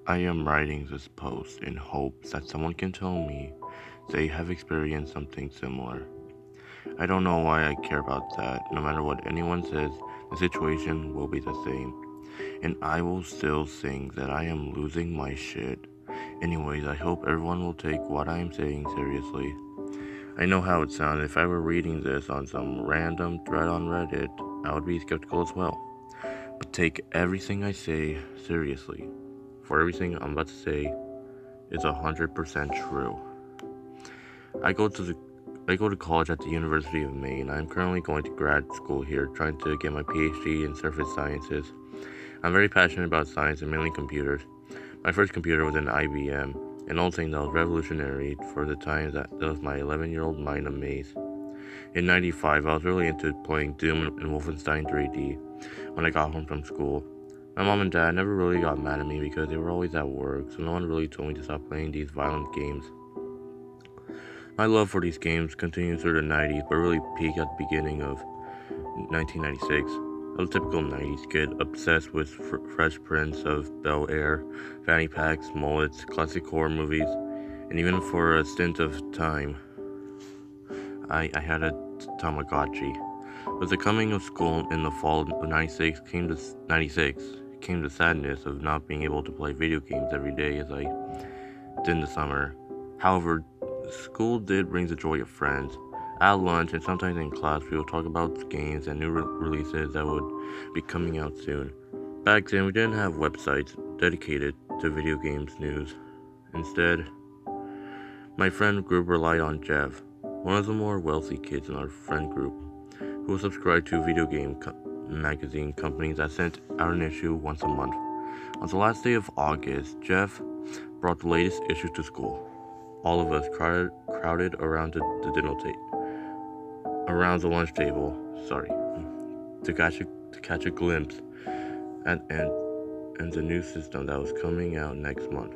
I am writing this post in hopes that someone can tell me they have experienced something similar. I don't know why I care about that. No matter what anyone says, the situation will be the same. And I will still think that I am losing my shit. Anyways, I hope everyone will take what I am saying seriously. I know how it sounds. If I were reading this on some random thread on Reddit, I would be skeptical as well. But take everything I say seriously. For everything I'm about to say is 100% true. I go to college at the University of Maine. I'm currently going to grad school here, trying to get my PhD in surface sciences. I'm very passionate about science and mainly computers. My first computer was an IBM, an old thing that was revolutionary for the time that was my 11-year-old mind amazed. In '95, I was really into playing Doom and Wolfenstein 3D when I got home from school. My mom and dad never really got mad at me because they were always at work, so no one really told me to stop playing these violent games. My love for these games continued through the '90s, but really peaked at the beginning of 1996. I was a typical '90s kid, obsessed with Fresh Prince of Bel-Air, fanny packs, mullets, classic horror movies, and even for a stint of time, I had a Tamagotchi. With the coming of school in the fall of '96 came the sadness of not being able to play video games every day as I did in the summer. However, school did bring the joy of friends. At lunch and sometimes in class, we would talk about games and new releases that would be coming out soon. Back then, we didn't have websites dedicated to video games news. Instead, my friend group relied on Jeff, one of the more wealthy kids in our friend group, who was subscribed to video game magazine companies that sent out an issue once a month. On the last day of August, Jeff brought the latest issue to school. All of us crowded around around the lunch table, to catch a glimpse and the new system that was coming out next month,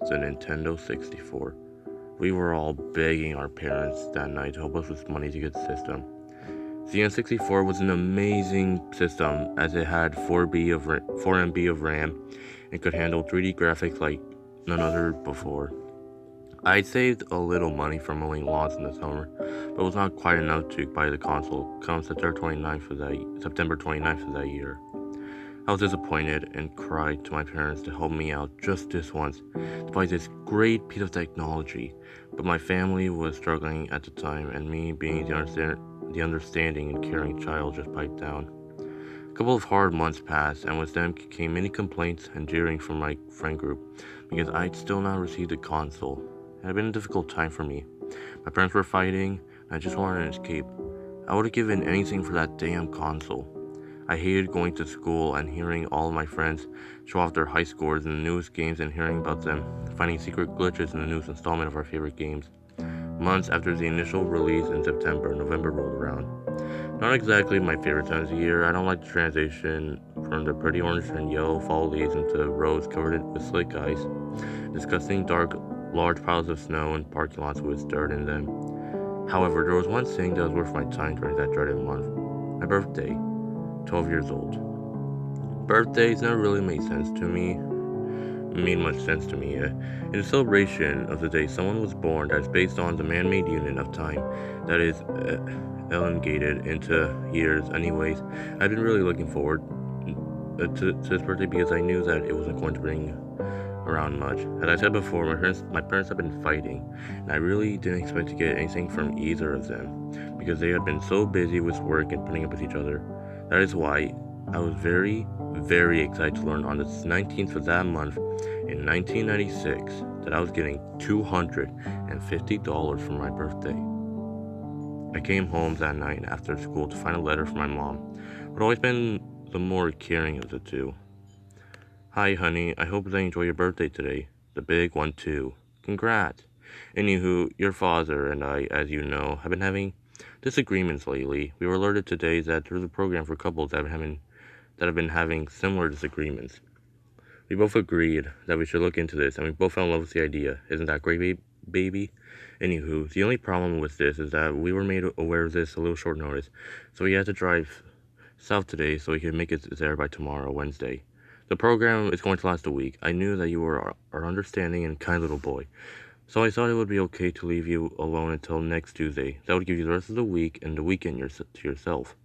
the Nintendo 64. We were all begging our parents that night to help us with money to get the system. The N64 was an amazing system as it had 4 MB of RAM and could handle 3D graphics like none other before. I saved a little money from mowing lawns in the summer, but it was not quite enough to buy the console come September 29th of that year. I was disappointed and cried to my parents to help me out just this once to buy this great piece of technology, but my family was struggling at the time, and me being the understanding and caring child just piped down. A couple of hard months passed, and with them came many complaints and jeering from my friend group because I'd still not received a console. It had been a difficult time for me. My parents were fighting, and I just wanted an escape. I would have given anything for that damn console. I hated going to school and hearing all of my friends show off their high scores in the newest games and hearing about them finding secret glitches in the newest installment of our favorite games. Months after the initial release in September, November rolled around. Not exactly my favorite time of the year. I don't like the transition from the pretty orange and yellow fall leaves into roads covered with slick ice, disgusting dark large piles of snow and parking lots with dirt in them. However, there was one thing that was worth my time during that dreaded month. My birthday, 12 years old. Birthdays never really made much sense to me. In the celebration of the day someone was born that is based on the man-made unit of time that is elongated into years. Anyways, I've been really looking forward to this birthday because I knew that it wasn't going to bring around much. As I said before, my parents have been fighting, and I really didn't expect to get anything from either of them because they had been so busy with work and putting up with each other. That is why I was very, very excited to learn on the 19th of that month in 1996 that I was getting $250 for my birthday. I came home that night after school to find a letter from my mom, who had always been the more caring of the two. Hi, honey, I hope that you enjoy your birthday today. The big one, too. Congrats. Anywho, your father and I, as you know, have been having disagreements lately. We were alerted today that there's a program for couples that have been having similar disagreements. We both agreed that we should look into this, and we both fell in love with the idea. Isn't that great, baby? Anywho, the only problem with this is that we were made aware of this a little short notice, so we had to drive south today so we could make it there by tomorrow, Wednesday. The program is going to last a week. I knew that you were our understanding and kind little boy, so I thought it would be okay to leave you alone until next Tuesday. That would give you the rest of the week and the weekend to yourself.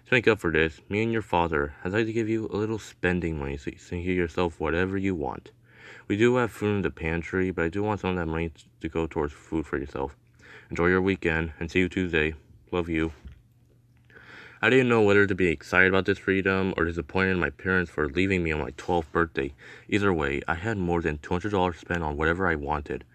To make up for this, me and your father has like to give you a little spending money so you can get yourself whatever you want. We do have food in the pantry, but I do want some of that money to go towards food for yourself. Enjoy your weekend, and see you Tuesday. Love you. I didn't know whether to be excited about this freedom or disappointed in my parents for leaving me on my 12th birthday. Either way, I had more than $200 spent on whatever I wanted.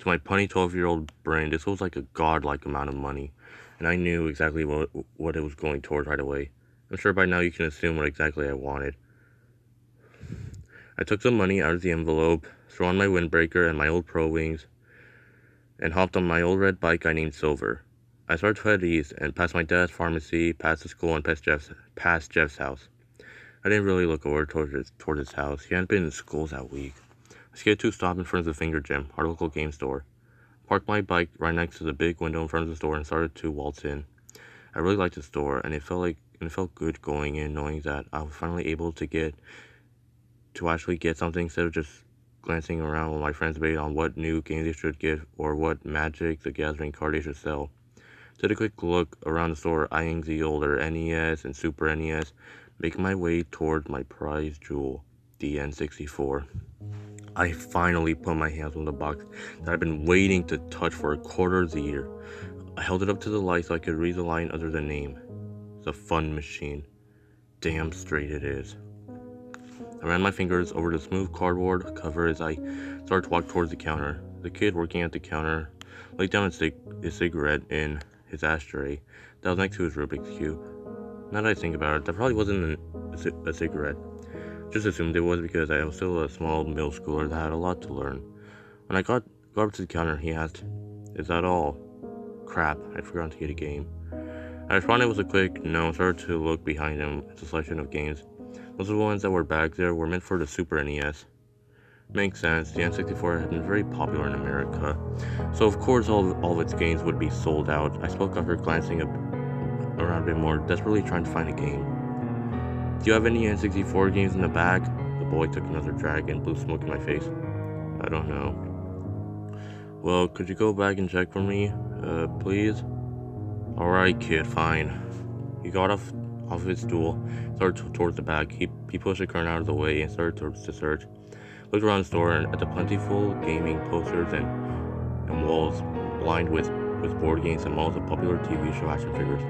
To my punny 12-year-old brain, this was like a godlike amount of money, and I knew exactly what it was going towards right away. I'm sure by now you can assume what exactly I wanted. I took the money out of the envelope, threw on my windbreaker and my old Pro Wings, and hopped on my old red bike I named Silver. I started to head east and past my dad's pharmacy, past the school, and past Jeff's house. I didn't really look over toward his house. He hadn't been in school that week. I skated to a stop in front of the Finger Gym, our local game store. Parked my bike right next to the big window in front of the store and started to waltz in. I really liked the store, and it felt good going in knowing that I was finally able to actually get something instead of just glancing around while my friends debated on what new games they should get or what Magic the Gathering card they should sell. Did a quick look around the store, eyeing the older NES and Super NES, making my way toward my prize jewel, the N64. I finally put my hands on the box that I'd been waiting to touch for a quarter of the year. I held it up to the light so I could read the line under the name. The Fun Machine. Damn straight it is. I ran my fingers over the smooth cardboard cover as I started to walk towards the counter. The kid working at the counter laid down his cigarette in his ashtray that was next to his Rubik's Cube. Now that I think about it, that probably wasn't a cigarette. Just assumed it was because I was still a small middle schooler that had a lot to learn. When I got up to the counter, he asked, "Is that all?" Crap, I'd forgotten to get a game. I responded with a quick no and started to look behind him at the selection of games. Most of the ones that were back there were meant for the Super NES. Makes sense, the N64 had been very popular in America, so of course all of its games would be sold out. I spoke after glancing around a bit more, desperately trying to find a game. "Do you have any N64 games in the bag?" The boy took another drag and blew smoke in my face. "I don't know." "Well, could you go back and check for me, please?" "Alright, kid, fine." He got off his stool, started towards the bag. He pushed the curtain out of the way and started to search. Looked around the store and at the plentiful gaming posters and walls lined with board games and models of popular TV show action figures.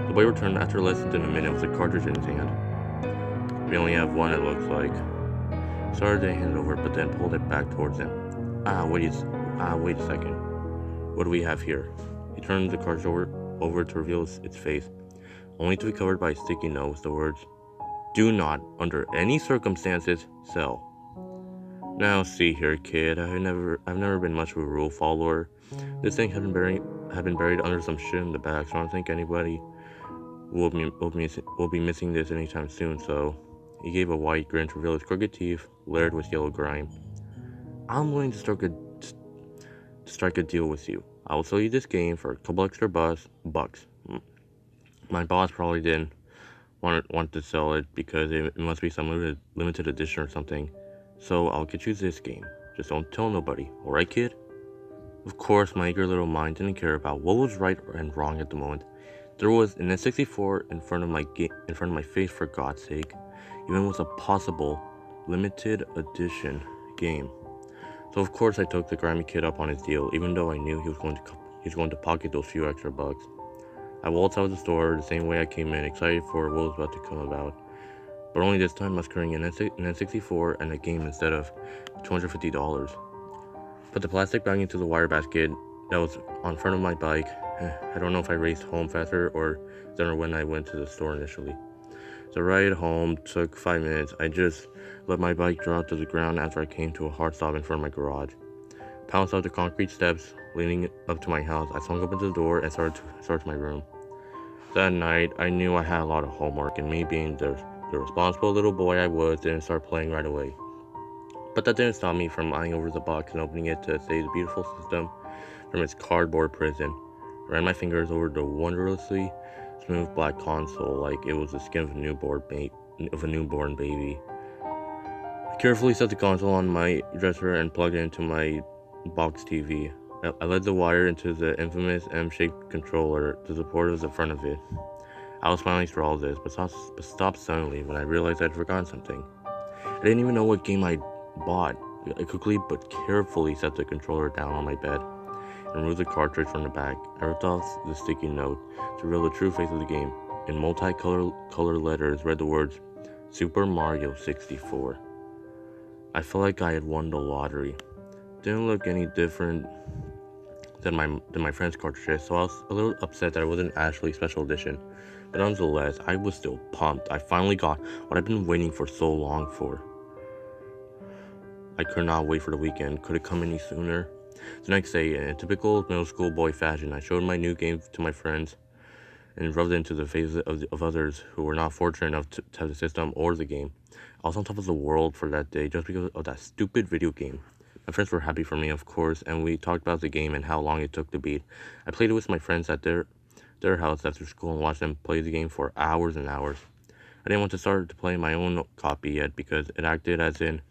The boy returned after less than a minute with a cartridge in his hand. "We only have one, it looks like." Started to hand it over, but then pulled it back towards him. Wait a second. What do we have here?" He turned the cartridge over to reveal its face, only to be covered by a sticky note with the words, "Do not, under any circumstances, sell." "Now see here, kid, I've never been much of a rule follower. This thing had been buried under some shit in the back, so I don't think anybody will be missing this anytime soon." So he gave a wide grin to reveal his crooked teeth, layered with yellow grime. "I'm willing to strike a deal with you. I will sell you this game for a couple extra bucks. My boss probably didn't want to sell it because it must be some limited edition or something. So I'll get you this game. Just don't tell nobody, alright, kid?" Of course, my eager little mind didn't care about what was right and wrong at the moment. There was an N64 in front of my face, for God's sake, even with a possible limited edition game. So of course I took the grimy kid up on his deal, even though I knew he was going to pocket those few extra bucks. I waltzed out of the store the same way I came in, excited for what was about to come about, but only this time I was carrying an N64 and a game instead of $250. Put the plastic bag into the wire basket that was on front of my bike. I don't know if I raced home faster or than or when I went to the store initially. The ride home took 5 minutes. I just let my bike drop to the ground after I came to a hard stop in front of my garage. Pounced up the concrete steps leading up to my house. I swung open the door and started to my room. That night, I knew I had a lot of homework, and me being the responsible little boy I was, didn't start playing right away. But that didn't stop me from eyeing over the box and opening it to save the beautiful system from its cardboard prison. I ran my fingers over the wondrously smooth black console like it was the skin of a newborn baby. I carefully set the console on my dresser and plugged it into my box TV. I led the wire into the infamous M-shaped controller to the port at the front of it. I was smiling through all this, but stopped suddenly when I realized I'd forgotten something. I didn't even know what game I'd bought. I quickly but carefully set the controller down on my bed and removed the cartridge from the back. I ripped off the sticky note to reveal the true face of the game. In multicolored letters read the words, Super Mario 64. I felt like I had won the lottery. Didn't look any different than my friend's cartridges, so I was a little upset that it wasn't actually special edition. But nonetheless, I was still pumped. I finally got what I've been waiting for so long for. I could not wait for the weekend. Could it come any sooner? The next day, in a typical middle school boy fashion, I showed my new game to my friends and rubbed it into the faces of others who were not fortunate enough to have the system or the game. I was on top of the world for that day just because of that stupid video game. My friends were happy for me, of course, and we talked about the game and how long it took to beat. I played it with my friends at their house after school and watched them play the game for hours and hours. I didn't want to start to play my own copy yet because it acted as an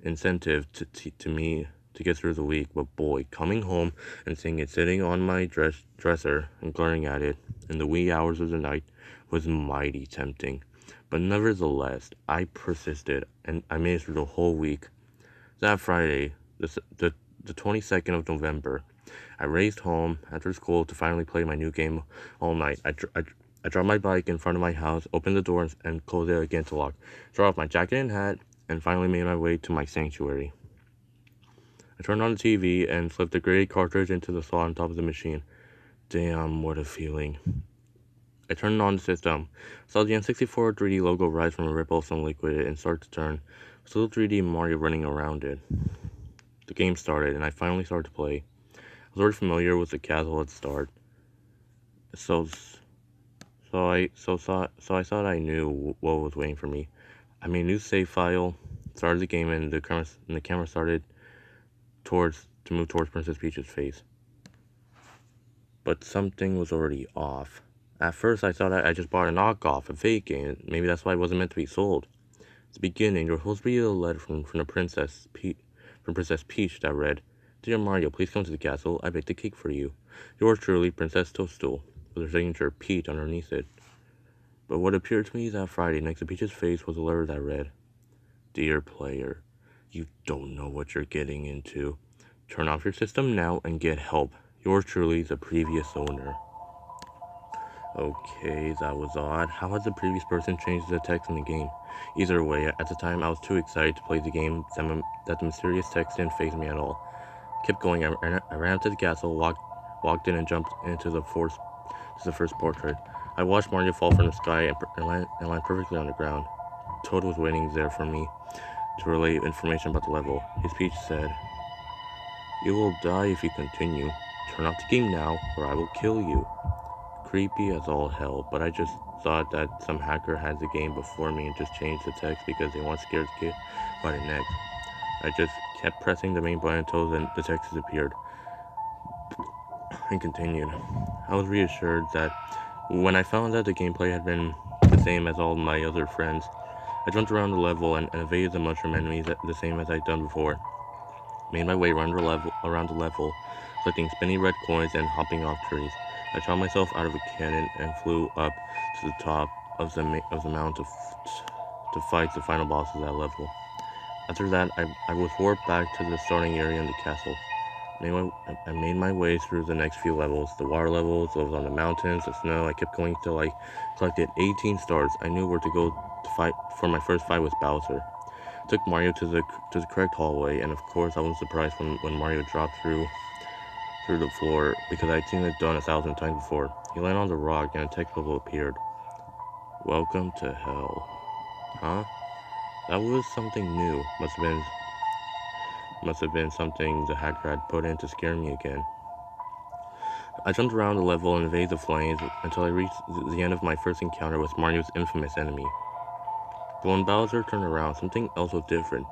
incentive to me to get through the week, but boy, coming home and seeing it sitting on my dresser and glaring at it in the wee hours of the night was mighty tempting. But nevertheless, I persisted and I made it through the whole week. That Friday, the 22nd of November, I raced home after school to finally play my new game all night. I dropped my bike in front of my house, opened the door and closed it again to lock, threw off my jacket and hat, and finally made my way to my sanctuary. I turned on the TV and slipped the gray cartridge into the slot on top of the machine. Damn, what a feeling. I turned on the system, saw the N64 3D logo rise from a ripple of some liquid and start to turn, with little 3D Mario running around it. The game started, and I finally started to play. I was already familiar with the castle at the start, so I thought I knew what was waiting for me. I made a new save file, started the game, and the camera started to move towards Princess Peach's face. But something was already off. At first, I thought I just bought a knockoff, a fake game. Maybe that's why it wasn't meant to be sold. At the beginning, there was supposed to be a letter from Princess Peach that read, "Dear Mario, please come to the castle. I baked a cake for you. Yours truly, Princess Toadstool," with her signature Peach underneath it. But what appeared to me that Friday next to Peach's face was a letter that read, "Dear player, you don't know what you're getting into. Turn off your system now and get help. Yours truly, the previous owner." Okay, that was odd. How had the previous person changed the text in the game? Either way, at the time I was too excited to play the game that the mysterious text didn't faze me at all. Kept going. I ran up to the castle, walked in and jumped into the first portrait. I watched Mario fall from the sky and land perfectly on the ground. Toad was waiting there for me to relay information about the level. His speech said, "You will die if you continue. Turn off the game now, or I will kill you." Creepy as all hell, but I just thought that some hacker had the game before me and just changed the text because they want to scare the kid about it next. I just kept pressing the main button until the text disappeared and continued. I was reassured that when I found that the gameplay had been the same as all my other friends. I jumped around the level and evaded the mushroom enemies the same as I'd done before. Made my way around the level, collecting spinny red coins and hopping off trees. I shot myself out of a cannon and flew up to the top of the mountain to fight the final boss of that level. After that, I was warped back to the starting area in the castle. I made my way through the next few levels, the water levels on the mountains, the snow. I kept going till I collected 18 stars. I knew where to go to fight for my first fight with Bowser. Took Mario to the correct hallway, and of course I wasn't surprised when Mario dropped through the floor, because I'd seen it done 1,000 times before. He landed on the rock and a text bubble appeared. "Welcome to hell." Huh? That was something new. Must have been something the hacker had put in to scare me again. I jumped around the level and evaded the flames until I reached the end of my first encounter with Mario's infamous enemy. But when Bowser turned around, something else was different.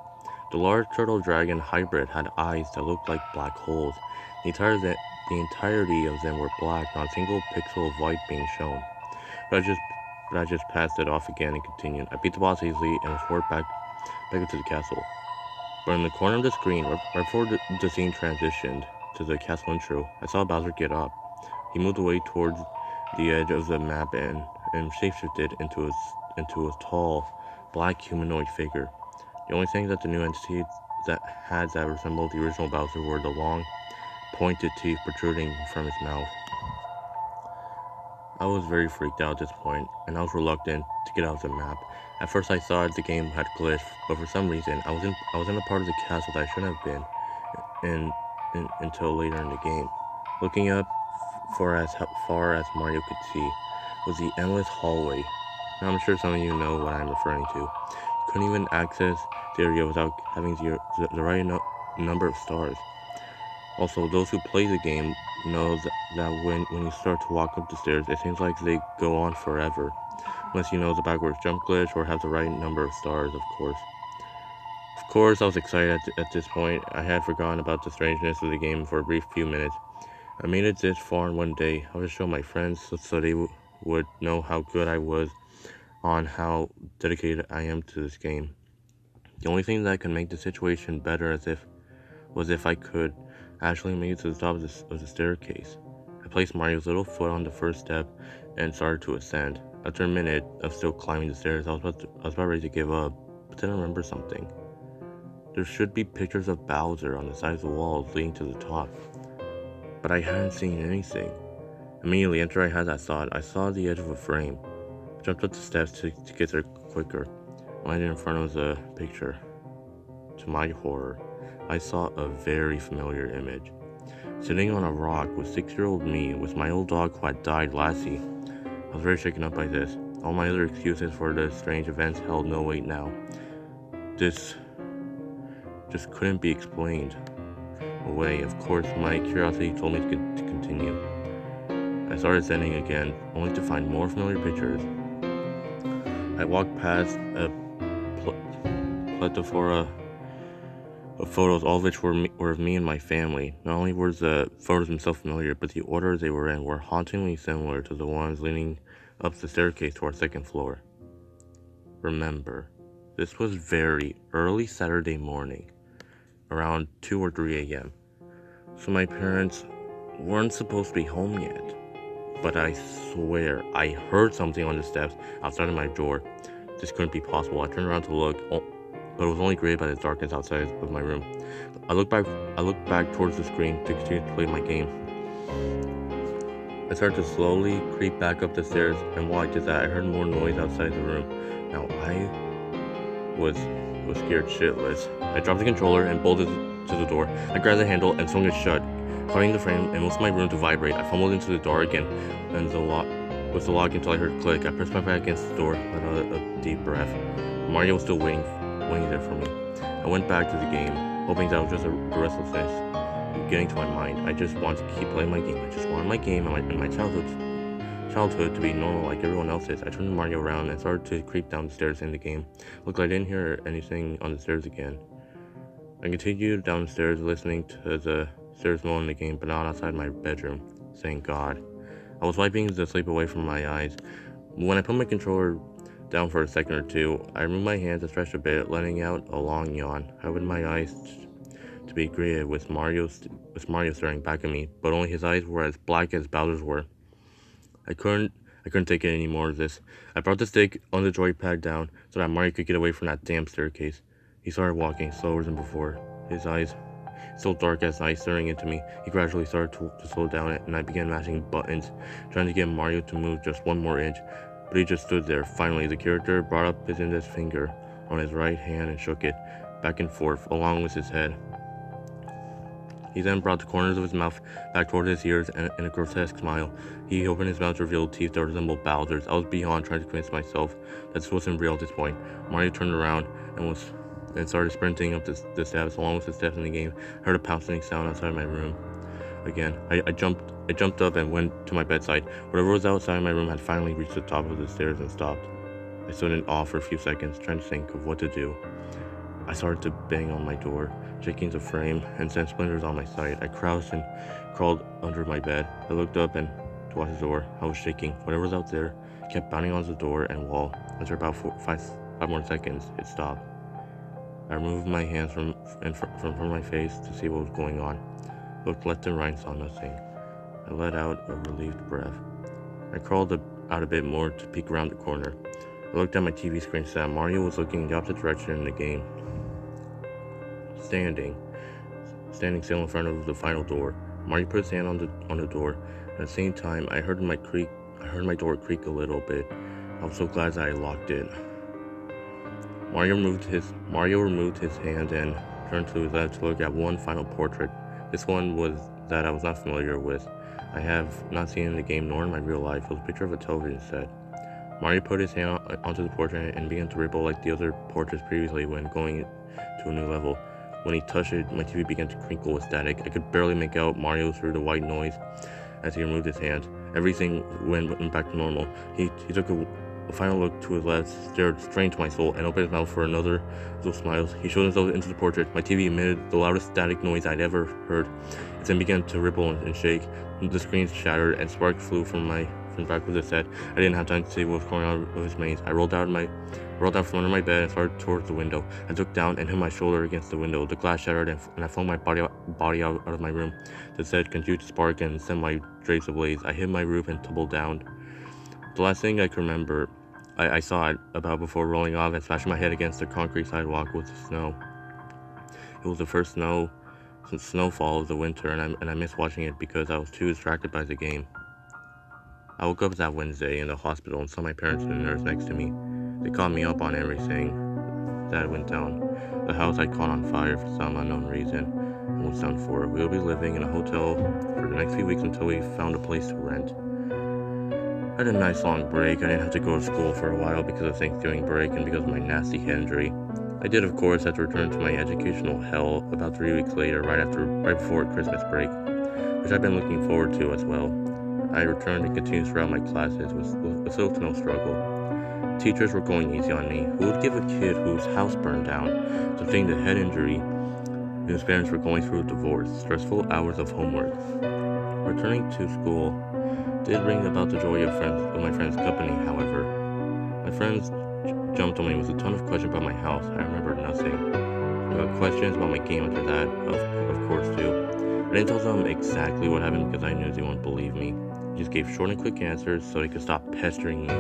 The large turtle dragon hybrid had eyes that looked like black holes. The entirety of them were black, not a single pixel of white being shown. But I just passed it off again and continued. I beat the boss easily and was warped back back up to the castle. But in the corner of the screen, right before the scene transitioned to the castle intro, I saw Bowser get up. He moved away towards the edge of the map and shapeshifted into a tall, black humanoid figure. The only thing that the new entity that resembled the original Bowser were the long, pointed teeth protruding from his mouth. I was very freaked out at this point, and I was reluctant to get out of the map. At first I thought the game had glitched, but for some reason I was in a part of the castle that I shouldn't have been until later in the game. Looking up for as far as Mario could see was the endless hallway. Now I'm sure some of you know what I'm referring to. You couldn't even access the area without having the right number of stars. Also, those who play the game know that when you start to walk up the stairs, it seems like they go on forever. Unless you know the backwards jump glitch or have the right number of stars, of course. Of course, I was excited at this point. I had forgotten about the strangeness of the game for a brief few minutes. I made it this far in one day. I would show my friends so they would know how good I was on how dedicated I am to this game. The only thing that could make the situation better was if I could actually make it to the top of the staircase. I placed Mario's little foot on the first step and started to ascend. After a minute of still climbing the stairs, I was about ready to give up, but then I remembered something. There should be pictures of Bowser on the sides of the walls leading to the top, but I hadn't seen anything. Immediately after I had that thought, I saw the edge of a frame. I jumped up the steps to get there quicker. Landed in front of the picture. To my horror, I saw a very familiar image. Sitting on a rock was 6-year-old me with my old dog who had died last year. I was very shaken up by this. All my other excuses for the strange events held no weight now. This just couldn't be explained away. Of course, my curiosity told me to continue. I started ascending again, only to find more familiar pictures. I walked past a plethora of photos, all of which were of me and my family. Not only were the photos themselves familiar, but the order they were in were hauntingly similar to the ones leading up the staircase to our second floor. Remember, this was very early Saturday morning, around 2 or 3 a.m. So my parents weren't supposed to be home yet. But I swear, I heard something on the steps outside of my door. This couldn't be possible. I turned around to look, but it was only created by the darkness outside of my room. I looked back towards the screen to continue to play my game. I started to slowly creep back up the stairs, and while I did that, I heard more noise outside the room. Now, I was scared shitless. I dropped the controller and bolted to the door. I grabbed the handle and swung it shut, causing the frame and most of my room to vibrate. I fumbled into the door again, and with the lock until I heard a click. I pressed my back against the door, let out a deep breath. Mario was still waiting there for me. I went back to the game, hoping that was just a restlessness getting to my mind. I just wanted to keep playing my game. I just wanted my game and my childhood to be normal like everyone else's. I turned Mario around and started to creep down the stairs in the game. Looked like I didn't hear anything on the stairs again. I continued downstairs listening to the stairs moan in the game, but not outside my bedroom. Thank God. I was wiping the sleep away from my eyes. When I put my controller down for a second or two, I removed my hands and stretched a bit, letting out a long yawn. I opened my eyes to be greeted with Mario staring back at me, but only his eyes were as black as Bowser's were. I couldn't take it any more of this. I brought the stick on the joypad down so that Mario could get away from that damn staircase. He started walking slower than before, his eyes still dark as night staring into me. He gradually started to slow down, and I began mashing buttons, trying to get Mario to move just one more inch, but he just stood there. Finally, the character brought up his index finger on his right hand and shook it back and forth along with his head. He then brought the corners of his mouth back toward his ears, and in a grotesque smile, he opened his mouth to reveal teeth that resembled Bowser's. I was beyond trying to convince myself that this wasn't real at this point. Mario turned around and started sprinting up the steps. Along with the steps in the game, I heard a pouncing sound outside my room. Again, I jumped up and went to my bedside. Whatever was outside my room had finally reached the top of the stairs and stopped. I stood in awe for a few seconds, trying to think of what to do. I started to bang on my door, shaking the frame and sent splinters on my side. I crouched and crawled under my bed. I looked up and to watch the door. I was shaking. Whatever was out there kept banging on the door and wall. After about five more seconds, it stopped. I removed my hands from my face to see what was going on. Looked left and right and saw nothing. I let out a relieved breath. I crawled out a bit more to peek around the corner. I looked at my TV screen and saw Mario was looking in the opposite direction in the game. Standing still in front of the final door. Mario put his hand on the door. At the same time, I heard my door creak a little bit. I was so glad that I locked it. Mario removed his hand and turned to his left to look at one final portrait. This one was that I was not familiar with. I have not seen in the game nor in my real life. It was a picture of a television set. Mario put his hand onto the portrait and began to ripple like the other portraits previously when going to a new level. When he touched it, my TV began to crinkle with static. I could barely make out Mario through the white noise as he removed his hand. Everything went back to normal. He took a final look to his left, stared straight into my soul, and opened his mouth for another of those smiles. He showed himself into the portrait. My TV emitted the loudest static noise I'd ever heard. It then began to ripple and shake. The screen shattered and sparks flew from the back of the set. I didn't have time to see what was going on with his maze. I rolled out from under my bed and started towards the window. I looked down and hit my shoulder against the window. The glass shattered and I flung my body out of my room. The set continued to spark and sent my drapes ablaze. I hit my roof and tumbled down. The last thing I can remember I saw it about before rolling off and smashing my head against the concrete sidewalk was the snow. It was the first snowfall of the winter, and I missed watching it because I was too distracted by the game. I woke up that Wednesday in the hospital and saw my parents and the nurse next to me. They caught me up on everything that went down. The house had caught on fire for some unknown reason and was done for. We will be living in a hotel for the next few weeks until we found a place to rent. I had a nice long break. I didn't have to go to school for a while because of Thanksgiving break and because of my nasty head injury. I did, of course, have to return to my educational hell about 3 weeks later, right before Christmas break, which I've been looking forward to as well. I returned and continued throughout my classes with little to no struggle. Teachers were going easy on me. Who would give a kid whose house burned down something to head injury and whose parents were going through a divorce, stressful hours of homework? Returning to school did bring about the joy of my friends' company, however. My friends jumped on me with a ton of questions about my house. I remembered nothing. Questions about my game after that, of course, too. I didn't tell them exactly what happened because I knew they wouldn't believe me. I just gave short and quick answers so they could stop pestering me.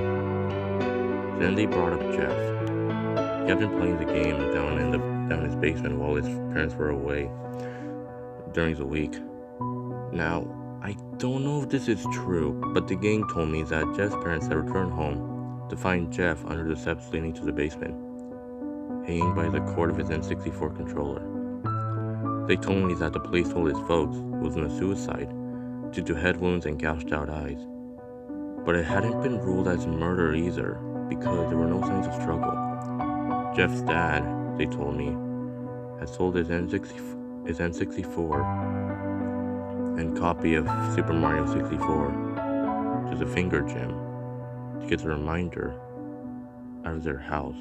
Then they brought up Jeff. He had been playing the game down in his basement while his parents were away during the week. Now, I don't know if this is true, but the gang told me that Jeff's parents had returned home to find Jeff under the steps leading to the basement, hanging by the cord of his N64 controller. They told me that the police told his folks it was a suicide due to head wounds and gouged out eyes. But it hadn't been ruled as murder either because there were no signs of struggle. Jeff's dad, they told me, had sold his N64 and copy of Super Mario 64 to the Finger Gym to get the reminder out of their house.